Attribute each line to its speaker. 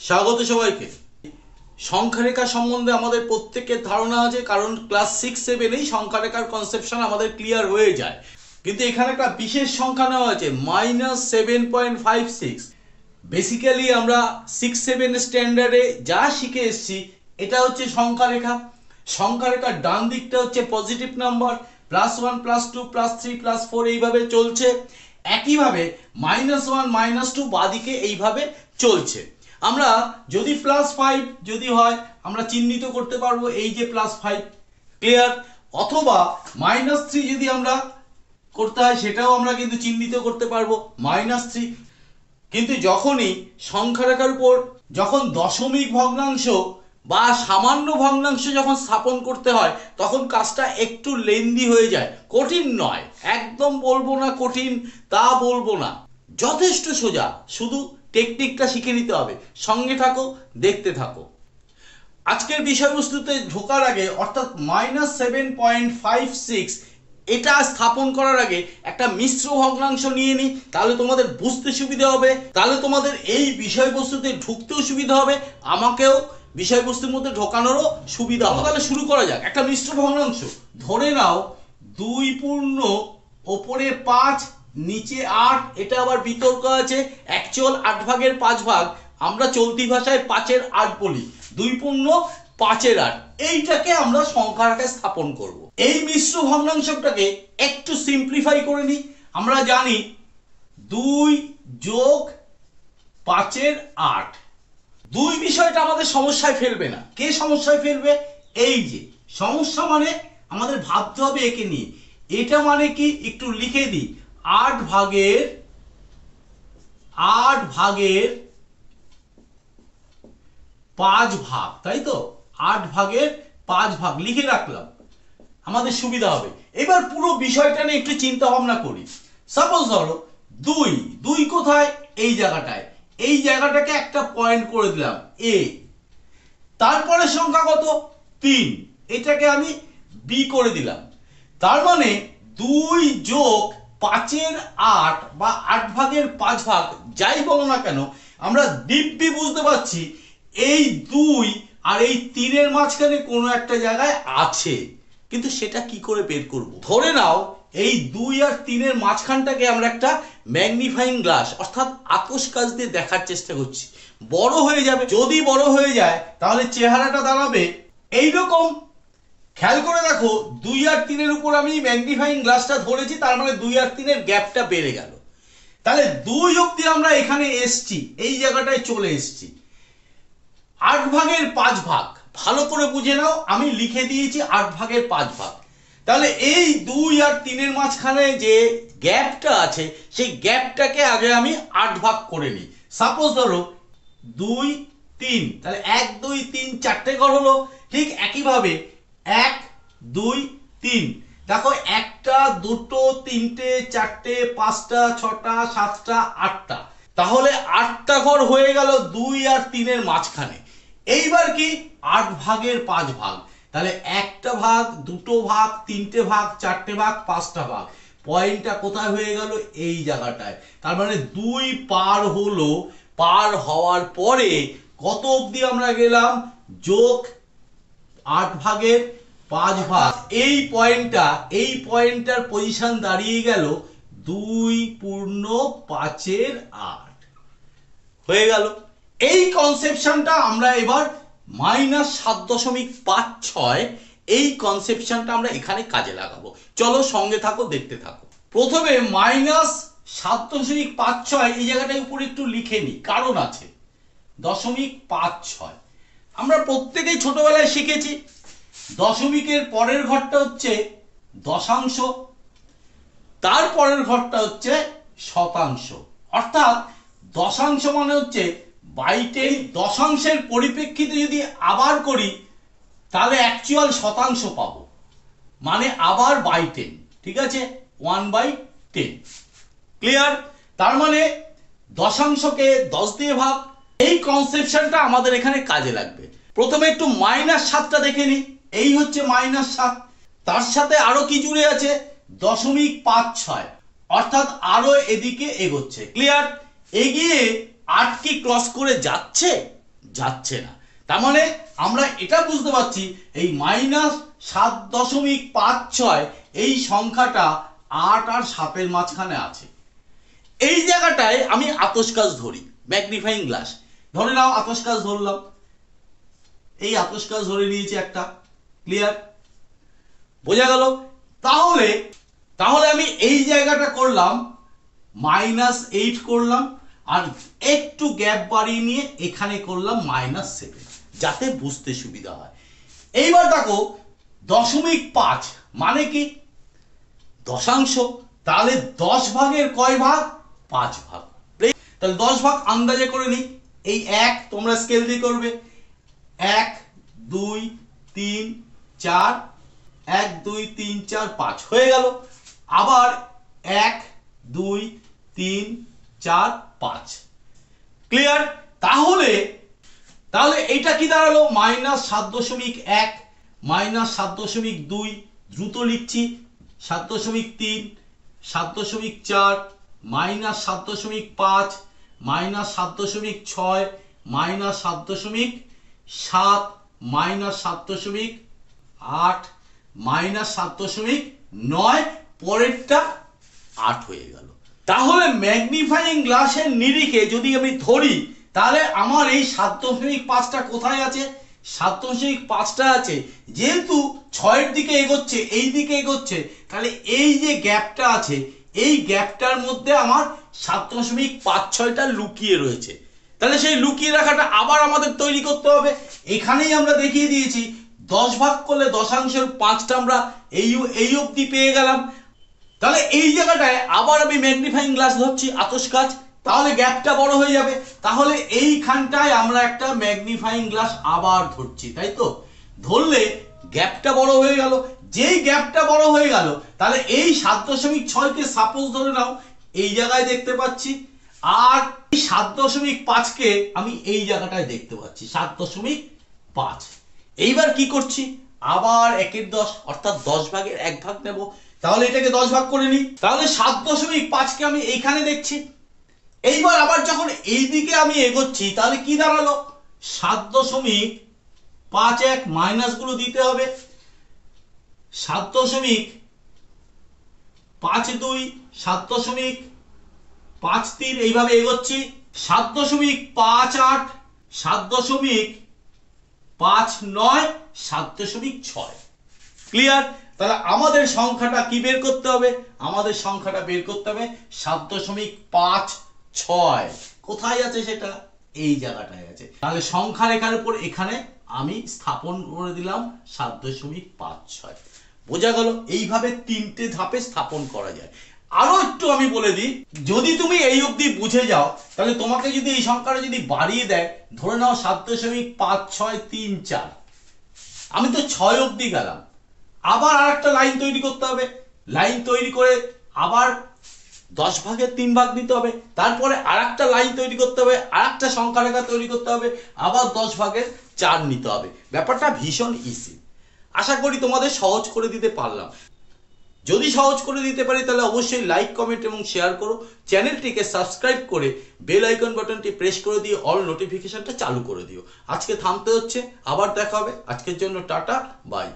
Speaker 1: স্বাগত সবাইকে। সংখ্যারেখা সম্বন্ধে আমাদের প্রত্যেকের ধারণা আছে, কারণ ক্লাস 6-7 সংখ্যারেখার কনসেপশন আমাদের ক্লিয়ার হয়ে যায়। কিন্তু এখানে একটা বিশেষ সংখ্যা নেওয়া আছে -7.56। বেসিক্যালি আমরা 6-7 স্ট্যান্ডার্ডে যা শিখে এসেছি এটা হচ্ছে সংখ্যারেখা। সংখ্যারেখার ডান দিকটা হচ্ছে পজিটিভ নাম্বার, +1 +2 +3 +4 এইভাবে চলছে। একইভাবে -1 -2 বাদিকে এইভাবে চলছে। আমরা যদি +5 যদি হয় আমরা চিহ্নিত করতে পারবো এই যে +5, ক্লিয়ার। অথবা -3 যদি আমরা করতে হয় সেটাও আমরা কিন্তু চিহ্নিত করতে পারবো -3। কিন্তু যখনই সংখ্যারেখার উপর যখন দশমিক ভগ্নাংশ বা সামান্য ভগ্নাংশ যখন স্থাপন করতে হয় তখন কাজটা একটু লেন্দি হয়ে যায়। কঠিন নয়, একদম বলবো না কঠিন, তা বলবো না, যথেষ্ট সোজা। শুধু টেকনিকটা শিখে নিতে হবে। সঙ্গে থাকো, দেখতে থাকো। আজকের বিষয়বস্তুতে ঢোকার আগে অর্থাৎ -7.56 এটা স্থাপন করার আগে একটা মিশ্র ভগ্নাংশ নিয়ে নিই, তাহলে তোমাদের বুঝতে সুবিধা হবে, তাহলে তোমাদের এই বিষয়বস্তুতে ঢুকতেও সুবিধা হবে, আমাকেও বিষয়বস্তুর মধ্যে ঢোকানোরও সুবিধা হবে। তাহলে শুরু করা যাক। একটা মিশ্র ভগ্নাংশ ধরে নাও 2 পূর্ণ ওপরে 5 নিচে 8। এটা আবার বিতর্ক আছে, অ্যাকচুয়াল 8 ভাগের 5 ভাগ আমরা চলতি ভাষায় 5-এর 8 বলি। 2 পূর্ণ 5-এর 8 এইটাকে আমরা সংখ্যারেখায় স্থাপন করব। এই মিশ্র ভগ্নাংশটাকে একটু সিম্পলিফাই করে নিই। আমরা জানি 2 যোগ 5-এর 8। 2 বিষয়টা আমাদের সমস্যায় ফেলবে না। কে সমস্যায় ফেলবে? এই যে সমস্যা মানে আমাদের ভাবতে হবে একে নিয়ে। এটা মানে কি একটু লিখে দিই, 8 ভাগের 5 ভাগ, তাই তো? 8 ভাগের 5 ভাগ লিখে রাখলাম, আমাদের সুবিধা হবে। এবার পুরো বিষয়টা নিয়ে একটু চিন্তা ভাবনা করি। সাপোজ ধরো 2 কোথায়? এই জায়গাটায়। এই জায়গাটাকে একটা পয়েন্ট করে দিলাম এ। তারপরে সংখ্যা কত? 3, এটাকে আমি বি করে দিলাম। তার মানে 2 যোগ 5-এর 8 বা 8 ভাগের 5 ভাগ যাই বলো না কেন, আমরা দিব্যি বুঝতে পারছি এই 2 আর এই 3-এর মাঝখানে কোনো একটা জায়গায় আছে। কিন্তু সেটা কি করে বের করব? ধরে নাও এই 2 আর 3-এর মাঝখানটাকে আমরা একটা ম্যাগনিফাইং গ্লাস অর্থাৎ আকস কাঁচ দিয়ে দেখার চেষ্টা করছি। বড় হয়ে যাবে। যদি বড় হয়ে যায় তাহলে চেহারাটা দাঁড়াবে এইরকম। খেয়াল করে দেখো, 2 আর 3-এর উপর আমি ম্যাগনিফাইং গ্লাসটা ধরেছি, তার মানে 2 আর 3-এর গ্যাপটা বেড়ে গেল। তাহলে 2 অবধি আমরা এখানে এসছি, এই জায়গাটায় চলে এসছি। 8 ভাগের 5 ভাগ ভালো করে বুঝে নাও, আমি লিখে দিয়েছি 8 ভাগের 5 ভাগ। তাহলে এই 2 আর 3-এর মাঝখানে যে গ্যাপটা আছে সেই গ্যাপটাকে আগে আমি 8 ভাগ করে নিই। সাপোজ ধরো 2 3, তাহলে 1 2 3 4টে ঘর হলো। ঠিক একইভাবে 1 2 3, দেখো 1টা 2টো 3টে 4টে 5টা 6টা 7টা 8টা, তাহলে 8টা ঘর হয়ে গেল 2 আর 3-এর মাঝখানে। এইবার কি 8 ভাগের 5 ভাগ, তাহলে 1টা ভাগ 2টো ভাগ 3টে ভাগ 4টে ভাগ 5টা ভাগ। পয়েন্টটা কোথায় হয়ে গেল? এই জায়গাটায়। তার মানে 2 পার হলো। পার হওয়ার পরে কত অবধি আমরা গেলাম? যোগ 8 ভাগের 5 ভাগ। এই পয়েন্টটার পজিশন দাঁড়িয়ে গেল 2 পূর্ণ 5-এর 8 হয়ে গেল। এই কনসেপশনটা আমরা এবার -7.56 এই কনসেপশনটা আমরা এখানে কাজে লাগাবো। চলো সঙ্গে থাকো, দেখতে থাকো। প্রথমে -7.56 এই জায়গাটার উপরে একটু লিখে নিই, কারণ আছে। 0.56 আমরা প্রত্যেকেই ছোটবেলায় শিখেছি, দশমিকের পরের ঘরটা হচ্ছে দশাংশ, তার পরের ঘরটা হচ্ছে শতাংশ। অর্থাৎ দশাংশ মানে হচ্ছে বাইটের। দশাংশের পরিপ্রেক্ষিতে যদি আবার করি তাহলে অ্যাকচুয়াল শতাংশ পাবো, মানে আবার বাই 10। ঠিক আছে, 1/10, ক্লিয়ার? তার মানে দশাংশকে 10 দিয়ে ভাগ। এই কনসেপশনটা আমাদের এখানে কাজে লাগবে। প্রথমে একটু -7টা দেখে নিই। এই হচ্ছে -7, তার সাথে আরো কি জুড়ে আছে? 0.56, অর্থাৎ আরো এদিকে এগোচ্ছে, ক্লিয়ার? এগিয়ে 8 কি ক্রস করে যাচ্ছে? যাচ্ছে না। তার মানে আমরা এটা বুঝতে পারছি এই -7.56 এই সংখ্যাটা 8 আর 7-এর মাঝখানে আছে। এই জায়গাটায় আমি আতশ কাচ ধরি, ম্যাগনিফাইং গ্লাস ধরে নাও, আতশ কাচ ধরলাম, এই আতশ কাচ ধরে নিয়েছি একটা। ক্লিয়ার? বোঝা গেল? তাহলে তাহলে আমি এই জায়গাটা করলাম -8 করলাম, আর একটু গ্যাপ বাড়িয়ে নিয়ে এখানে করলাম -7, যাতে বুঝতে সুবিধা হয়। এইবার দেখো 0.5 মানে কি? দশাংশ। তাহলে 10 ভাগের কয় ভাগ? 5 ভাগ। তাহলে 10 ভাগ আন্দাজে করে নিই। এই 1 তোমরা স্কেল দিয়ে করবে, 1 2 3 4, 1 2 3 4 5 হয়ে গেল। আবার 1 2 3 4 5। ক্লিয়ার? তাহলে এইটা কি দাঁড়ালো? -7.1 -7.2, দ্রুত লিখছি, 7.3 7.4 -7.5 -7.6 -7.7 -7.8 -7.9, পরেরটা 8 হয়ে গেল। তাহলে ম্যাগনিফাইং গ্লাসের নিরিখে যদি আমি ধরি, তাহলে আমার এই 7.5টা কোথায় আছে? 7.5টা আছে, যেহেতু 6-এর দিকে এগোচ্ছে, এই দিকে এগোচ্ছে, তাহলে এই যে গ্যাপটা আছে, এই গ্যাপটার মধ্যে আমার 7.56টা লুকিয়ে রয়েছে। তাহলে সেই লুকিয়ে রাখাটা আবার আমাদের তৈরি করতে হবে। এখানেই আমরা দেখিয়ে দিয়েছি 10 ভাগ করলে দশাংশের 5টা আমরা এই অবধি পেয়ে গেলাম। তাহলে এই জায়গাটায় আবার আমি ম্যাগনিফাইং গ্লাস ধরছি, আতশ কাচ, তাহলে গ্যাপটা বড় হয়ে যাবে। তাহলে এইখানটায় আমরা একটা ম্যাগনিফাইং গ্লাস আবার ধরছি, তাই তো? ধরলে গ্যাপটা বড় হয়ে গেল। যেই গ্যাপটা বড় হয়ে গেল, তাহলে এই 7.6কে সাপোজ ধরে নাও এই জায়গায় দেখতে পাচ্ছি, আর এই 7.5কে আমি এই জায়গাটায় দেখতে পাচ্ছি, 7.5। এইবার কি করছি? আবার 1/10 অর্থাৎ 10 ভাগের 1 ভাগ নেব। তাহলে এটাকে 10 ভাগ করে নিই। তাহলে 7.5কে আমি এইখানে দেখছি। এইবার আবার যখন এই দিকে আমি এগোচ্ছি, তাহলে কি দাঁড়ালো? 7.51 মাইনাসগুলো দিতে হবে, 7.52 7.53, এইভাবে এগোচ্ছি। 7.58 7.59 7.6। ক্লিয়ার? তাহলে আমাদের সংখ্যাটা কি বের করতে হবে? আমাদের সংখ্যাটা বের করতে হবে 7.56। কোথায় আছে সেটা? এই জায়গাটায় আছে। তাহলে সংখ্যা রেখার উপর এখানে আমি স্থাপন করে দিলাম 7.56। বোঝা গেল? এইভাবে 3টে ধাপে স্থাপন করা যায়। আরো একটু আমি বলে দিই, যদি তুমি এই অবধি বুঝে যাও, তাহলে তোমাকে যদি এই সংখ্যাটা যদি বাড়িয়ে দেয়, ধরে নাও 7.5634, আমি তো 6 অবধি গেলাম, আবার আর একটা লাইন তৈরি করতে হবে। লাইন তৈরি করে আবার 10 ভাগের 3 ভাগ দিতে হবে, তারপরে আর একটা লাইন তৈরি করতে হবে, আর একটা সংখ্যা রেখা তৈরি করতে হবে, আবার 10 ভাগের 4 নিতে হবে। ব্যাপারটা ভীষণ ইজি। আশা করি তোমাদের সহজ করে দিতে পারলাম। যদি সহজ করে দিতে পারি, তাহলে অবশ্যই লাইক, কমেন্ট এবং শেয়ার করো। চ্যানেলটিকে সাবস্ক্রাইব করে বেল আইকন বাটনটি প্রেস করে দিয়ে অল নোটিফিকেশনটা চালু করে দিও। আজকে থামতে হচ্ছে, আবার দেখা হবে। আজকের জন্য টাটা, বাই।